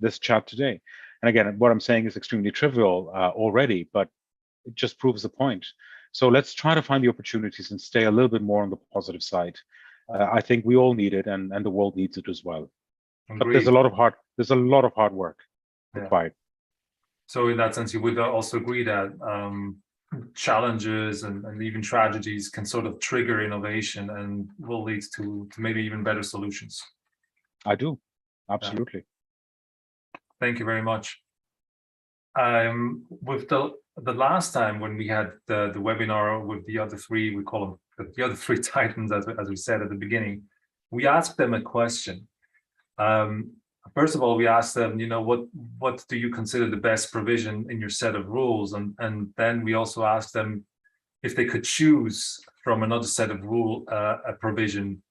Speaker 3: this chat today? And again, what I'm saying is extremely trivial already, but it just proves the point. So let's try to find the opportunities and stay a little bit more on the positive side. I think we all need it, and the world needs it as well.
Speaker 1: Agreed.
Speaker 3: But there's a lot of hard work required.
Speaker 1: So in that sense, you would also agree that challenges and even tragedies can sort of trigger innovation and will lead to maybe even better solutions.
Speaker 3: I do, absolutely.
Speaker 1: Yeah. Thank you very much. With the last time when we had the webinar with the other three, we call them the other three titans, as we said at the beginning, we asked them a question. First of all, we asked them, what do you consider the best provision in your set of rules? And then we also asked them if they could choose from another set of rule a provision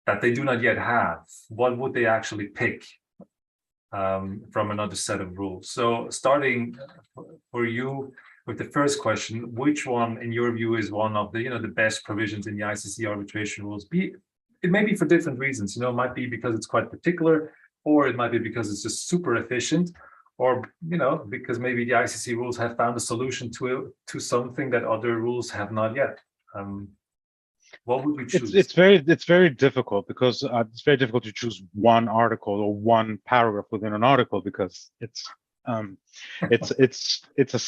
Speaker 1: that they do not yet have. What would they actually pick from another set of rules? So starting for you with the first question, which one, in your view, is one of the the best provisions in the ICC arbitration rules? It may be for different reasons. It might be because it's quite particular, or it might be because it's just super efficient, or because maybe the ICC rules have found a solution to something that other rules have not yet. What would you choose?
Speaker 3: It's very difficult, because it's very difficult to choose one article or one paragraph within an article, because it's a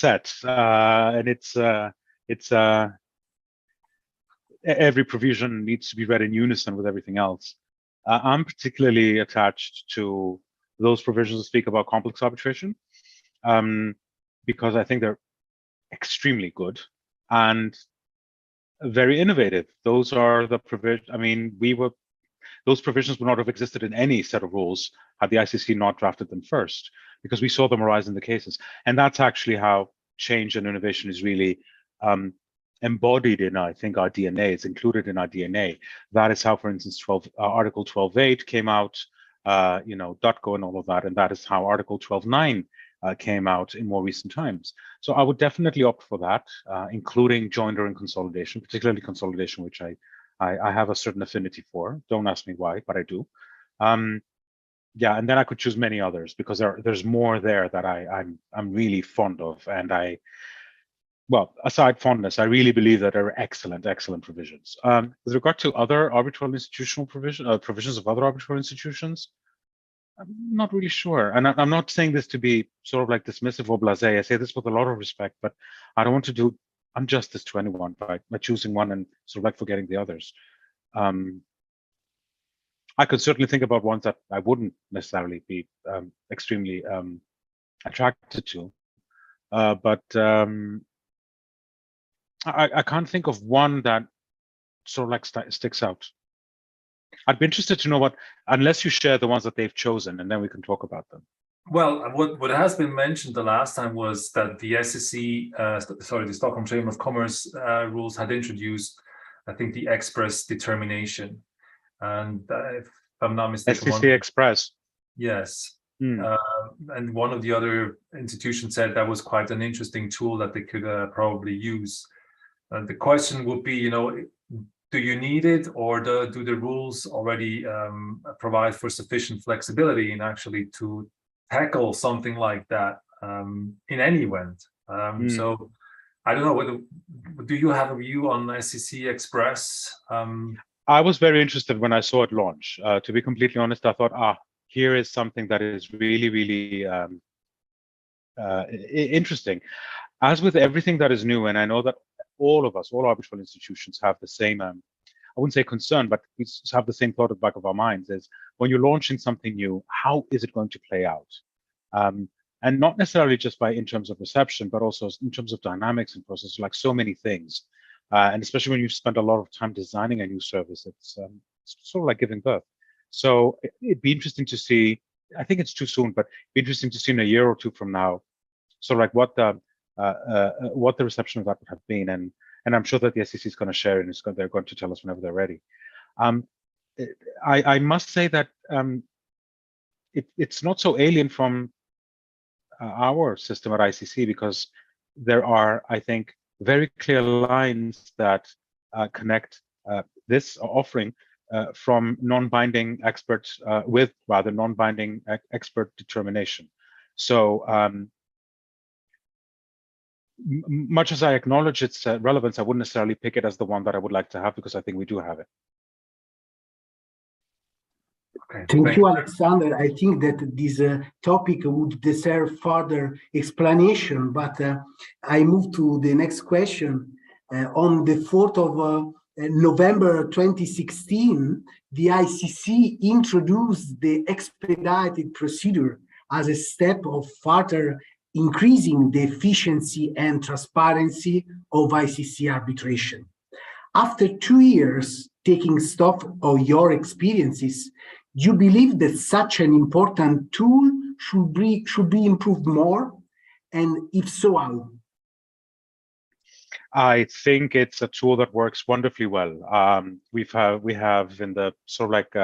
Speaker 3: set, and it's every provision needs to be read in unison with everything else. I'm particularly attached to those provisions that speak about complex arbitration, because I think they're extremely good and very innovative. Those are the provisions. I mean, those provisions would not have existed in any set of rules had the ICC not drafted them first, because we saw them arise in the cases. And that's actually how change and innovation is really embodied in, I think, our DNA. It's included in our DNA. That is how, for instance, Article 12.8 came out, DOTCO and all of that, and that is how Article 12.9 came out in more recent times. So I would definitely opt for that, including joinder and consolidation, particularly consolidation, which I have a certain affinity for. Don't ask me why, but I do. Yeah, and then I could choose many others, because there's more there that I'm really fond of, and well, aside fondness, I really believe that there are excellent provisions. With regard to other arbitral institutional provisions of other arbitral institutions, I'm not really sure. And I'm not saying this to be sort of like dismissive or blasé. I say this with a lot of respect, but I don't want to do injustice to anyone by choosing one and sort of like forgetting the others. I could certainly think about ones that I wouldn't necessarily be extremely attracted to, but I can't think of one that sort of like sticks out. I'd be interested to know unless you share the ones that they've chosen, and then we can talk about them.
Speaker 1: Well, what has been mentioned the last time was that the SEC, the Stockholm Chamber of Commerce rules had introduced, I think, the express determination. And if I'm not mistaken,
Speaker 3: SEC Express.
Speaker 1: Yes. And one of the other institutions said that was quite an interesting tool that they could probably use. And the question would be, do you need it, or do the rules already provide for sufficient flexibility in actually to tackle something like that in any event? So I don't know, do you have a view on SEC Express?
Speaker 3: I was very interested when I saw it launch. To be completely honest, I thought, here is something that is really, really interesting. As with everything that is new, and I know that all arbitral institutions have the same, I wouldn't say concern, but we have the same thought at the back of our minds, is when you're launching something new, how is it going to play out? And not necessarily just in terms of reception, but also in terms of dynamics and process, like so many things. And especially when you spend a lot of time designing a new service, it's sort of like giving birth. So it'd be interesting to see. I think it's too soon, but it'd be interesting to see in a year or two from now, sort of like what the reception of that would have been. And I'm sure that the SEC is going to share, and they're going to tell us whenever they're ready. I must say that it's not so alien from our system at ICC, because there are, I think, very clear lines that connect this offering from non-binding experts with rather non-binding expert determination. So much as I acknowledge its relevance, I wouldn't necessarily pick it as the one that I would like to have, because I think we do have it.
Speaker 2: Okay. Thank you, Alexander. I think that this topic would deserve further explanation, but I move to the next question. On the 4th of November 2016, the ICC introduced the expedited procedure as a step of further increasing the efficiency and transparency of ICC arbitration. After 2 years taking stock of your experiences, do you believe that such an important tool should be improved more? And if so, how?
Speaker 3: I think it's a tool that works wonderfully well. We have in the sort of like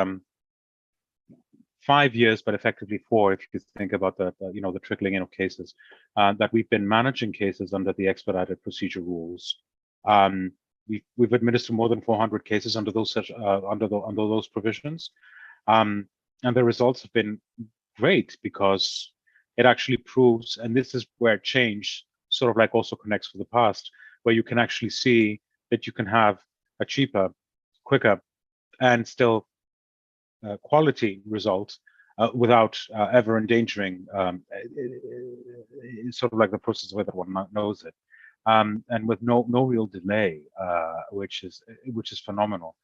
Speaker 3: 5 years, but effectively 4, if you think about the trickling in of cases, that we've been managing cases under the expedited procedure rules. We've administered more than 400 cases under those under those provisions, and the results have been great, because it actually proves, and this is where change sort of like also connects with the past, where you can actually see that you can have a cheaper, quicker, and still quality result without ever endangering sort of like the process the way that one knows it, and with no real delay, which is phenomenal.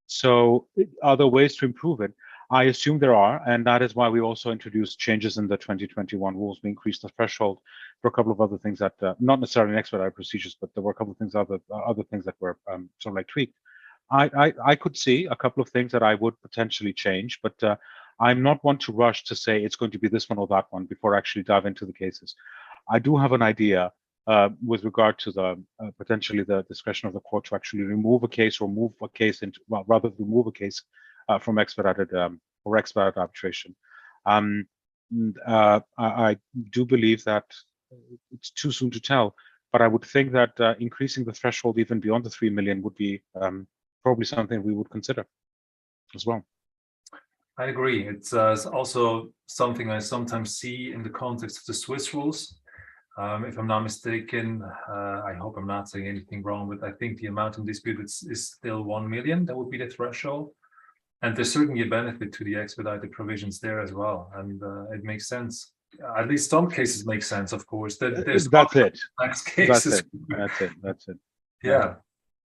Speaker 3: So are there ways to improve it? I assume there are, and that is why we also introduced changes in the 2021 rules. We increased the threshold for a couple of other things that, not necessarily in expedited procedures, but there were a couple of things, other things that were sort of like tweaked. I could see a couple of things that I would potentially change, but I'm not one to rush to say it's going to be this one or that one before I actually dive into the cases. I do have an idea with regard to the potentially the discretion of the court to actually remove a case or move a case into, well, rather remove a case from expedited or expedited arbitration. I do believe that it's too soon to tell, but I would think that increasing the threshold even beyond the 3 million would be probably something we would consider as well.
Speaker 1: I agree. It's also something I sometimes see in the context of the Swiss rules. If I'm not mistaken, I hope I'm not saying anything wrong, but I think the amount in dispute is still 1 million. That would be the threshold. And there's certainly a benefit to the expedited provisions there as well. And it makes sense. At least some cases make sense, of course. There's
Speaker 3: That's it.
Speaker 1: Cases.
Speaker 3: That's it.
Speaker 1: Yeah.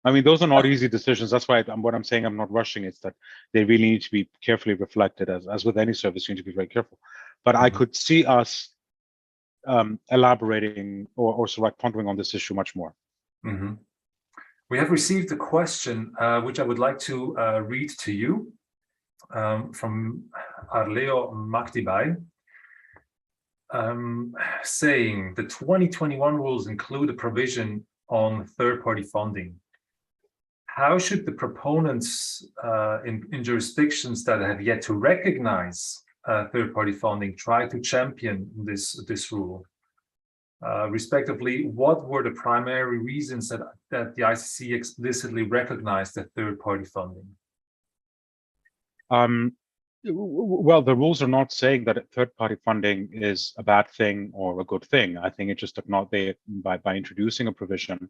Speaker 3: I mean, those are not easy decisions. That's why what I'm saying, I'm not rushing. It's that they really need to be carefully reflected. As with any service, you need to be very careful. But I could see us elaborating or sort of like pondering on this issue much more.
Speaker 1: We have received a question which I would like to read to you from Arleo Magdibai, saying the 2021 rules include a provision on third-party funding. How should the proponents in jurisdictions that have yet to recognize third-party funding try to champion this rule? Respectively, what were the primary reasons that the ICC explicitly recognized the third-party funding?
Speaker 3: Well, the rules are not saying that third-party funding is a bad thing or a good thing. I think it just by introducing a provision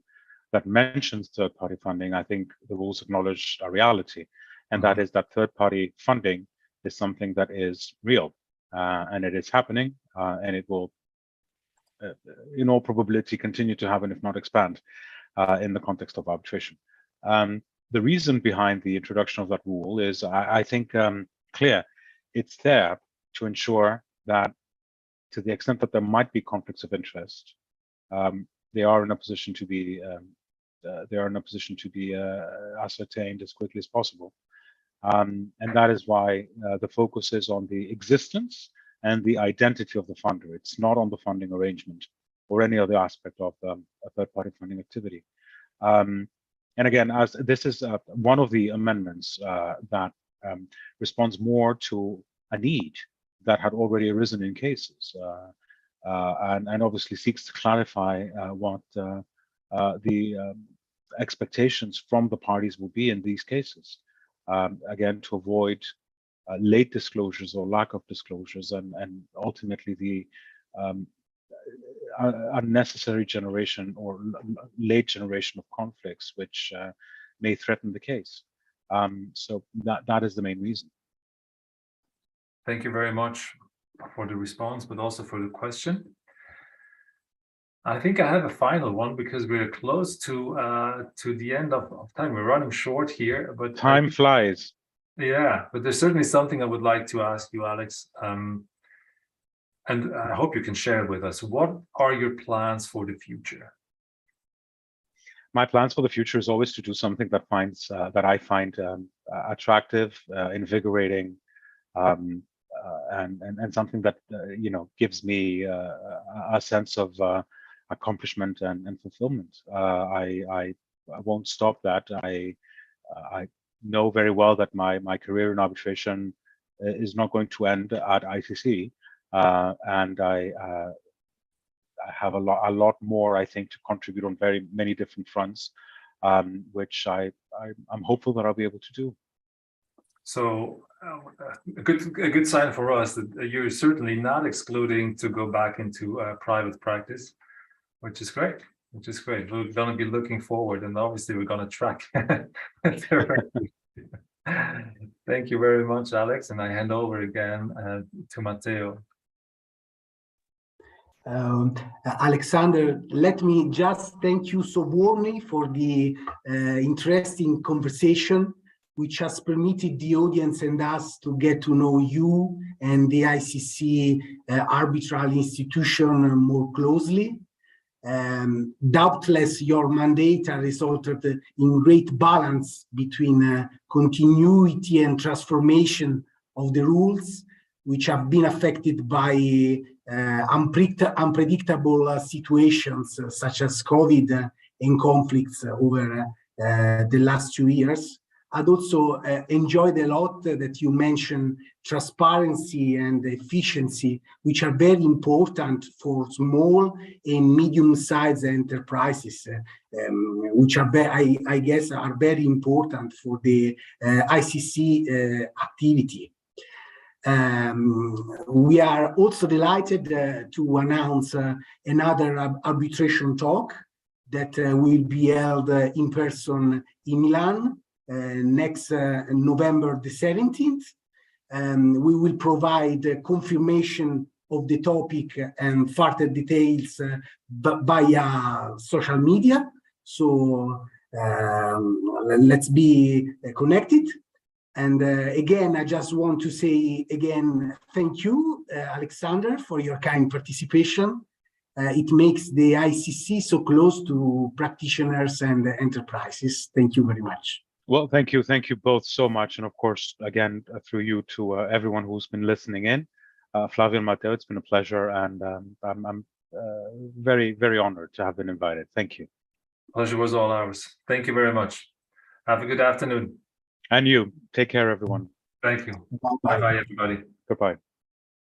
Speaker 3: that mentions third-party funding, I think the rules acknowledge a reality, and that is that third-party funding is something that is real, and it is happening, and it will, in all probability, continue to happen, if not expand, in the context of arbitration. The reason behind the introduction of that rule is, I think, clear. It's there to ensure that, to the extent that there might be conflicts of interest, they are in a position to be ascertained as quickly as possible, and that is why the focus is on the existence and the identity of the funder. It's not on the funding arrangement or any other aspect of a third-party funding activity. And again, as this is one of the amendments that responds more to a need that had already arisen in cases, and obviously seeks to clarify what the expectations from the parties will be in these cases. Again, to avoid late disclosures or lack of disclosures, and ultimately the unnecessary generation or late generation of conflicts which may threaten the case. So that is the main reason.
Speaker 1: Thank you very much for the response, but also for the question. I think I have a final one because we're close to the end of time. We're running short here, but
Speaker 3: time flies.
Speaker 1: Yeah, but there's certainly something I would like to ask you, Alex, and I hope you can share with us. What are your plans for the future?
Speaker 3: My plans for the future is always to do something that I find attractive, invigorating, and something that gives me a sense of accomplishment and fulfillment. I won't stop that. I know very well that my career in arbitration is not going to end at ICC, and I have a lot more, I think, to contribute on very many different fronts, which I'm hopeful that I'll be able to do.
Speaker 1: So a good sign for us that you're certainly not excluding to go back into private practice, which is great. Which is great. We're going to be looking forward, and obviously we're going to track. Thank you very much, Alex. And I hand over again to Matteo.
Speaker 2: Alexander, let me just thank you so warmly for the interesting conversation, which has permitted the audience and us to get to know you and the ICC arbitral institution more closely. Doubtless, your mandate has resulted in great balance between continuity and transformation of the rules, which have been affected by unpredictable situations such as COVID and conflicts over the last 2 years. I'd also enjoyed a lot that you mentioned transparency and efficiency, which are very important for small and medium-sized enterprises, which are, I guess, are very important for the ICC activity. We are also delighted to announce another arbitration talk that will be held in person in Milan next November the 17th. We will provide confirmation of the topic and further details via social media. So let's be connected. And again, I just want to say again, thank you, Alexander, for your kind participation. It makes the ICC so close to practitioners and enterprises. Thank you very much.
Speaker 3: Well, thank you both so much. And of course, again, through you to everyone who's been listening in. Flavio and Matteo, it's been a pleasure. And I'm very, very honored to have been invited. Thank you.
Speaker 1: Pleasure was all ours. Thank you very much. Have a good afternoon.
Speaker 3: And you. Take care, everyone.
Speaker 1: Thank you.
Speaker 2: Bye-bye.
Speaker 1: Bye-bye, everybody.
Speaker 3: Goodbye.